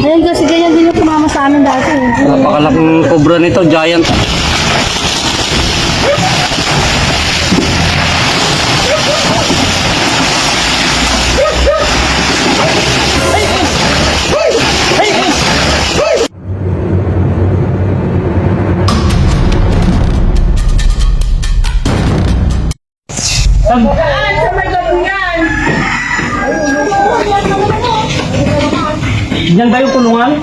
Ayun kasi ganyan din yung tumama sa amin dati. Napakalaking cobra nito, giant. Diyan ba yung kulungan?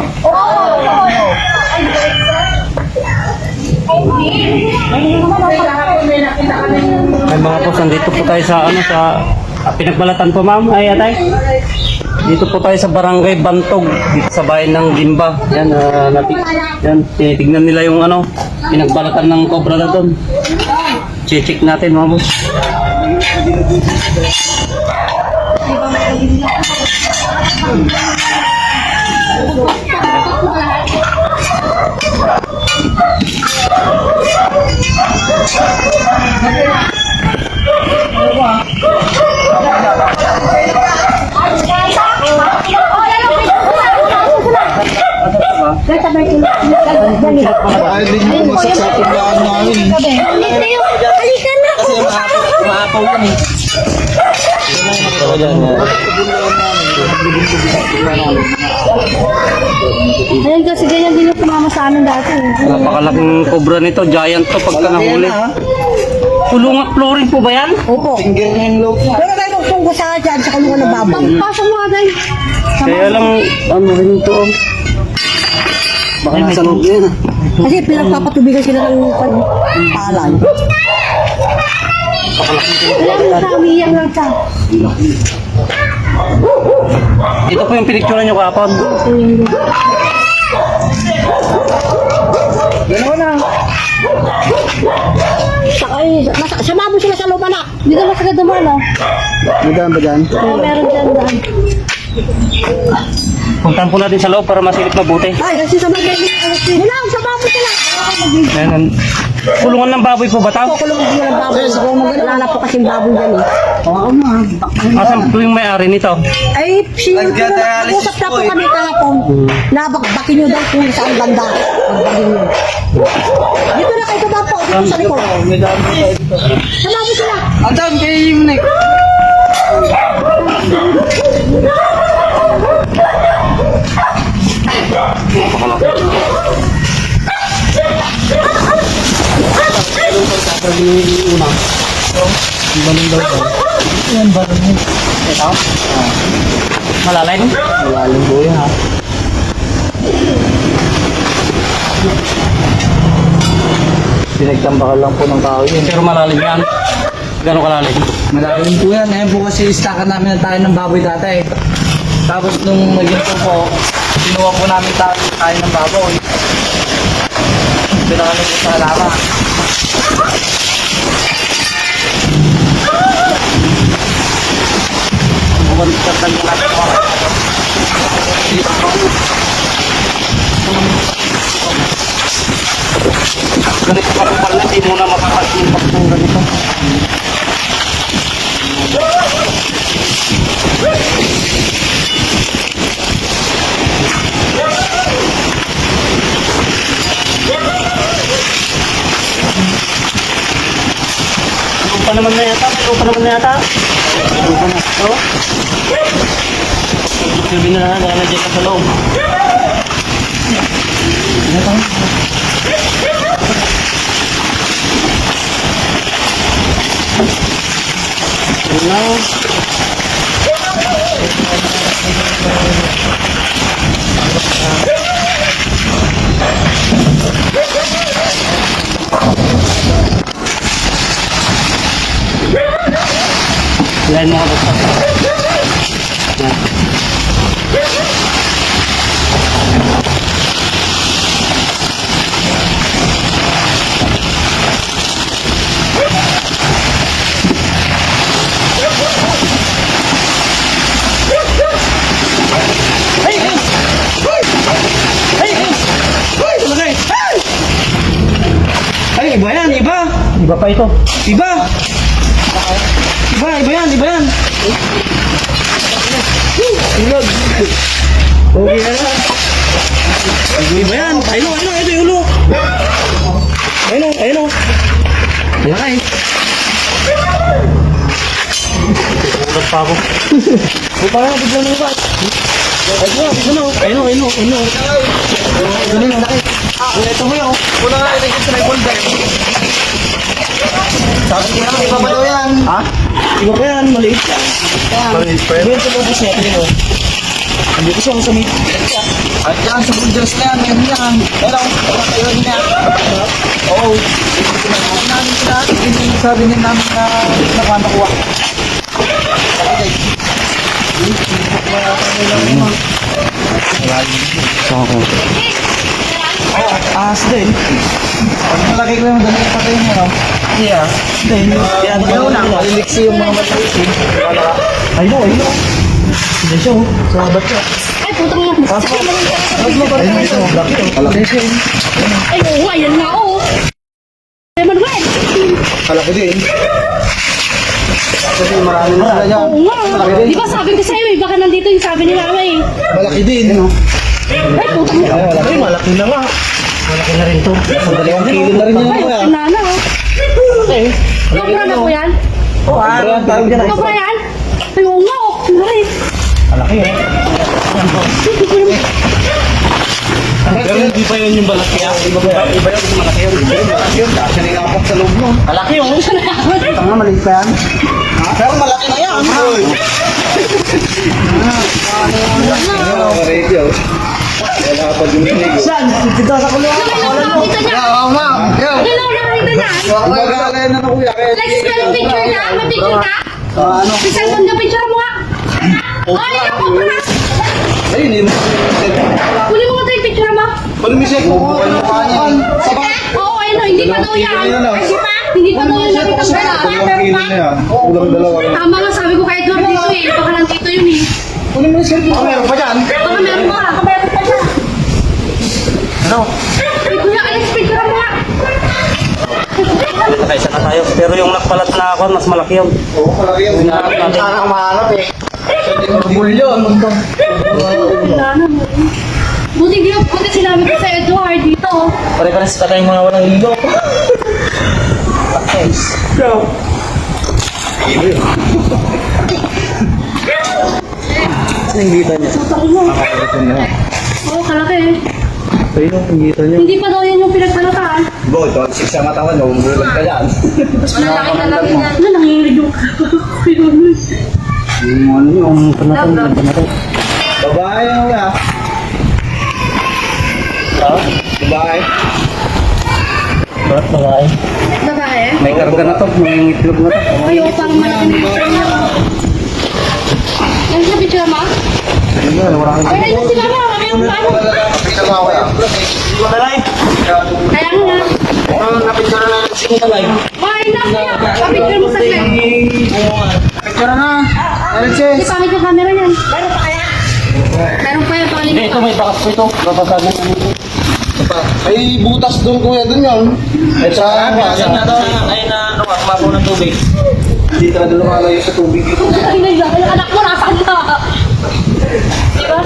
Ay mga boss, nandito po tayo sa Pinagbalatan po ma'am, ay atay. Dito po tayo sa Barangay Bantog, dito sa bayan ng Limba. Yan, yan, tinitignan nila yung pinagbalatan ng cobra na doon. Check natin mga boss. Ay, din yung pumasak sa tindahan namin. Halika na! Kasi maapaw yan eh. Ayun kasi ganyan din yung tumama sa amin dati. Napakalaking cobra nito, giant to pagka nahuli. Kulungan, flooring po ba yan? Opo. Finger na yung loob na. Pero tayo magtunggo sa dyan sa kulungan ng baboy. Pasok mo agad. Kaya lang, rin ito. Baka nasa loob yan. Kasi pinagpapatubigan sila ng palay. Alam sa umiyak lang siya. Ito po yung pinicturean nyo kapag. Gano'n na. Sama mo sila sa lupa na. Dito na sila dumala. Madaan ba dyan? Oo, meron dyan daan. Puntahan po natin sa loob para masilip mabuti. Ay, kasi sama mo sila. Sama mo sila. Ayan, kulungan ng baboy po ba ito? Kukulungan sila ng baboy. Wala na po kasing baboy dyan eh. Oo, ma. Asan po yung may-ari nito? Ay, nag-usap na po kami kahapon. Nabakbakin nyo daw kung saan banda. Nagbakin nyo. Dito na kayo ba po? Dito sa likod. Sama mo sila. Andan kay Yunik. Ito? Malalay no? Malalim po yan ha. Pinagtambakan lang po ng tao yun. Pero malalim yan. Gano'ng kalalim? Malalim po yan. Ayan po kasi istakan namin ng tayo ng baboy dati. Tapos nung naging po, sinuha po namin tayo ng baboy. Pinakano po sa lama. Bukan natin mga ganito pa rin pala, hindi mo na makakalimutan ng ganito. Lupa naman na yata. Lupa na. Oo. Sabi na dahil dyan sa loob. Hello. Yan mga basta. Ay, iba yan, iba. Iba pa ito. Iba. Iba yan. sunod. Okay na lang. Hindi ba yan? Ayun, ito yung ulo. Ayun. Malaki. Ulat pa ako. Pupa na, bigla na ba? Ayun. Ito mo yun. Una nga ilagay sa may folder. Sabi ko na, iba ba daw yan? Ha? Iba ba yan? Maliit yan. Maliit pa yan? Ito mo siya, ito. Andito siya sa may... At yan, sa folders na yan, meron yan. Pero, ayun niya. Oo. Sabi niya namin na nakuha. Sako. Din. Pag malaki ko yung dali patay mo, no? Yeah. Din. Yan, gano'n lang. Maliliksi yung mga maliliksi. I know. Hindi siya, oh. Sabat siya. Ay, putang ina. Tapos mo ba rin ito? Malaki siya, Ay, oo, ayan nga, oo. Ay, Manuel. Malaki din. Kasi marami na sila dyan. Oo nga. Di ba sabi ko sa'yo eh, baka nandito yung sabi nila eh. Malaki din. Ay, putang ina. Malaki na nga. Malaki na rin to. Dalawang kilo na rin Ay, yan. sinana oh. Sobra na po yan? Parang dyan. Sobra yan? Ay, oo nga, oh. Ay, Malaki, eh. Pero hindi pa yun yung malaki, ah. Iba yung malaki yun. Malaki yun. Kasi nilapot sa loob mo. Malaki yun. Tanga, maliit pa yan. Pero malaki na yan. Saan? Dito sa kulungan. nakita niya. Oo, ma'am. Ano lang nakita niya? Magkakalayan na kuya. Lex, may picture na? May picture ka? Ano? May cellphone na picture mo ah. Ay, ako pa na. Ayun, yun. Huli mo nga tayo yung picture mo. Paano mo siya kukuha yung mukha niya? Sabay. Oo, ayun o, hindi pa daw yan. Ay, di ba? Hindi pa daw yan nakita ko na. Dalawang kilo na yan. Ulang dalawa. Tama nga, sabi ko kay Edward dito eh. Baka nandito yun eh. Kunin mo yung cellphone. Baka meron pa dyan. Baka meron mo ah. Baka meron pa siya. Ano? Ay, kuya, Alex, picture mo nga. Nakaisa na tayo. Pero yung nakpalat na ako, mas malaki yun. Oo, palagi yan. Sana kumahanap eh. Bulyon. Buti sinabi ko sa Edward dito. Pare-pares ka tayong mga walang hilo. Go. Saan yung gita niya? Oo, kalaki eh. Ayun ang gita niya. Hindi pa daw yan yung pinagpalataan. Bo, ito, six ang matawan, naumulan ka yan. Malalaki talaga yan. Ano, nanginginig yung Yung ano yung panatang. Babae ang nga. Ha? Babae. Babae. babae. May karga na to. May itlog na to. Ayaw, parang malaki na picture niya. Yan siya picture mo? Ay, ayun sila mo. Kami yung paano. Kaya nga. Napicture na lang si Kalay. Ay, nakuya. Papicture mo sa clip. Picture na. Hindi pangit yung camera yan. Meron pa kaya? Meron pa yan, pangit Hindi, ito may bakas po ito. Babasagan na ito. Ay, butas doon kuya, doon yun. Ay, sa Yan na daw. Ayun na, ano ka, kumapo ng tubig. Hindi talaga lumalayo sa tubig ito. Ay, naiyak. Yung anak mo, nasaan ka? Diba?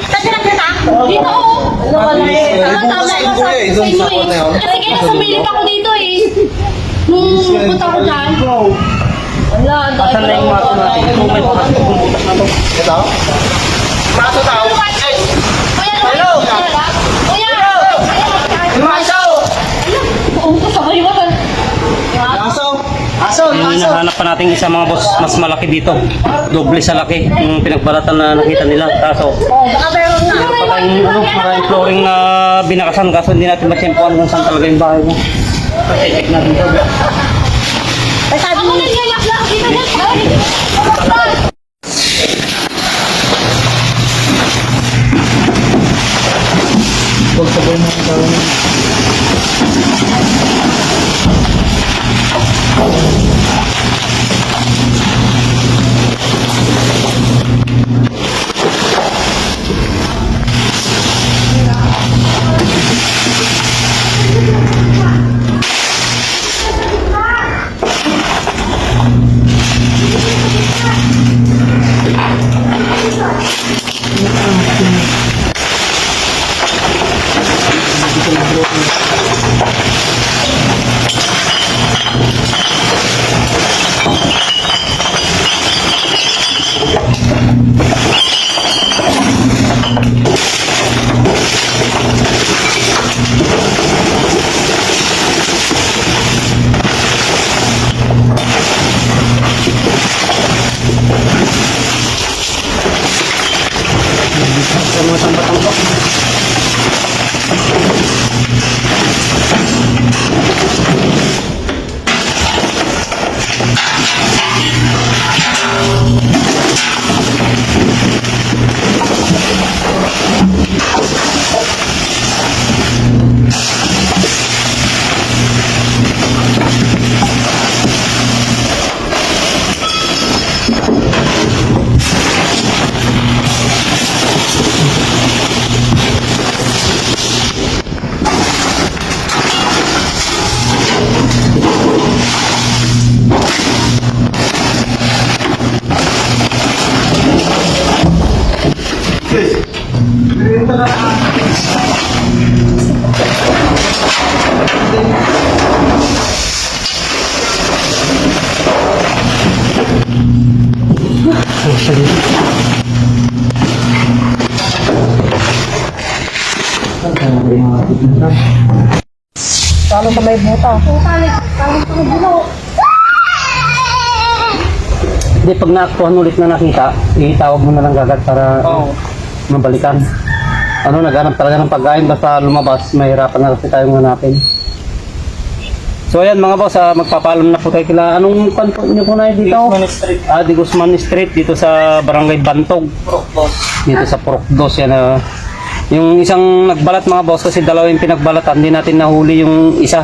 Kasi nakita? Dito, oo. Tama sa inyo eh. Kasi kaya sumilip ako dito eh. Nung punta ko dyan. Wala, Asan na yung mato natin? Ito may bakas po kung butas na to. Ito? Maso tao? Hello! Kuya! Maso! Oo, sabay mo. Aso! Aso! Yung hinahanap pa natin isa mga boss, mas malaki dito. Doble sa laki. Yung pinagbalatan na nakita nila. Kaso, Baka meron na. maraming flooring na binakasan. Kaso hindi natin matsempuan kung saan talaga yung bahay mo. Kasi check natin ito. Ay, sabi mo. Ako naiyak lang. Kita na. Huwag sabay mo ang tao. sa mga sambatang po. Talo sa may buta. Hindi, pag naaktuhan ulit na nakita, itawag mo na lang agad para mabalikan. Ano, naghanap talaga ng pagkain, basta lumabas, mahirapan na kasi tayong hanapin. So ayan mga boss, magpapaalam na po tayo kila. Anong kanto niyo po na dito? Guzman Street. Di Guzman Street, dito sa Barangay Bantog. Dito sa Purokdos yan. Yung isang nagbalat mga boss, kasi dalawa yung pinagbalatan, hindi natin nahuli yung isa.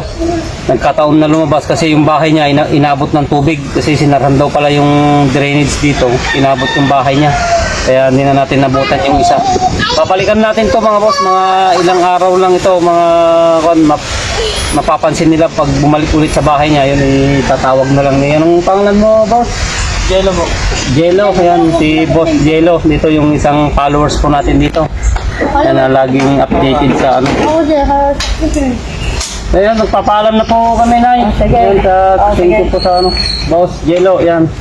Nagkataon na lumabas kasi yung bahay niya inabot ng tubig kasi sinarhan daw pala yung drainage dito, inabot yung bahay niya. Kaya hindi na natin nabutan yung isa. Babalikan natin to mga boss, mga ilang araw lang ito, mga mapapansin nila pag bumalik ulit sa bahay niya, yun itatawag na lang niya. Anong pangalan mo boss? Jello po. Jello, ayan si Boss Jello. Dito yung isang followers po natin dito. Yan na laging updated sa ano. Ayan, magpapaalam na po kami na. Sige. Thank you po sa ano. Boss Jello, yan.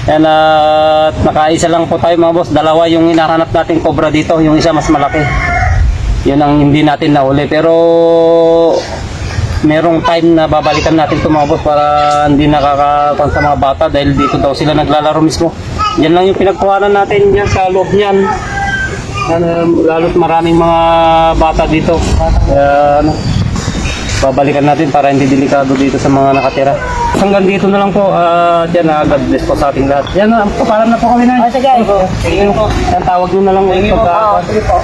Yan at nakaisa lang po tayo mga boss. Dalawa yung hinahanap nating cobra dito. Yung isa mas malaki. Yun ang hindi natin nahuli. Pero merong time na babalikan natin ito mga boss para hindi nakakakuan sa mga bata dahil dito daw sila naglalaro mismo. Yan lang yung pinagkuhanan natin yan sa loob niyan. Lalo't maraming mga bata dito. Babalikan natin para hindi delikado dito sa mga nakatira. Hanggang dito na lang po. Yan, God bless po sa ating lahat. Yan, papalam na po kami na. Sige. Sige po. Yan, tawag nyo na lang ulit pagka. Sige po.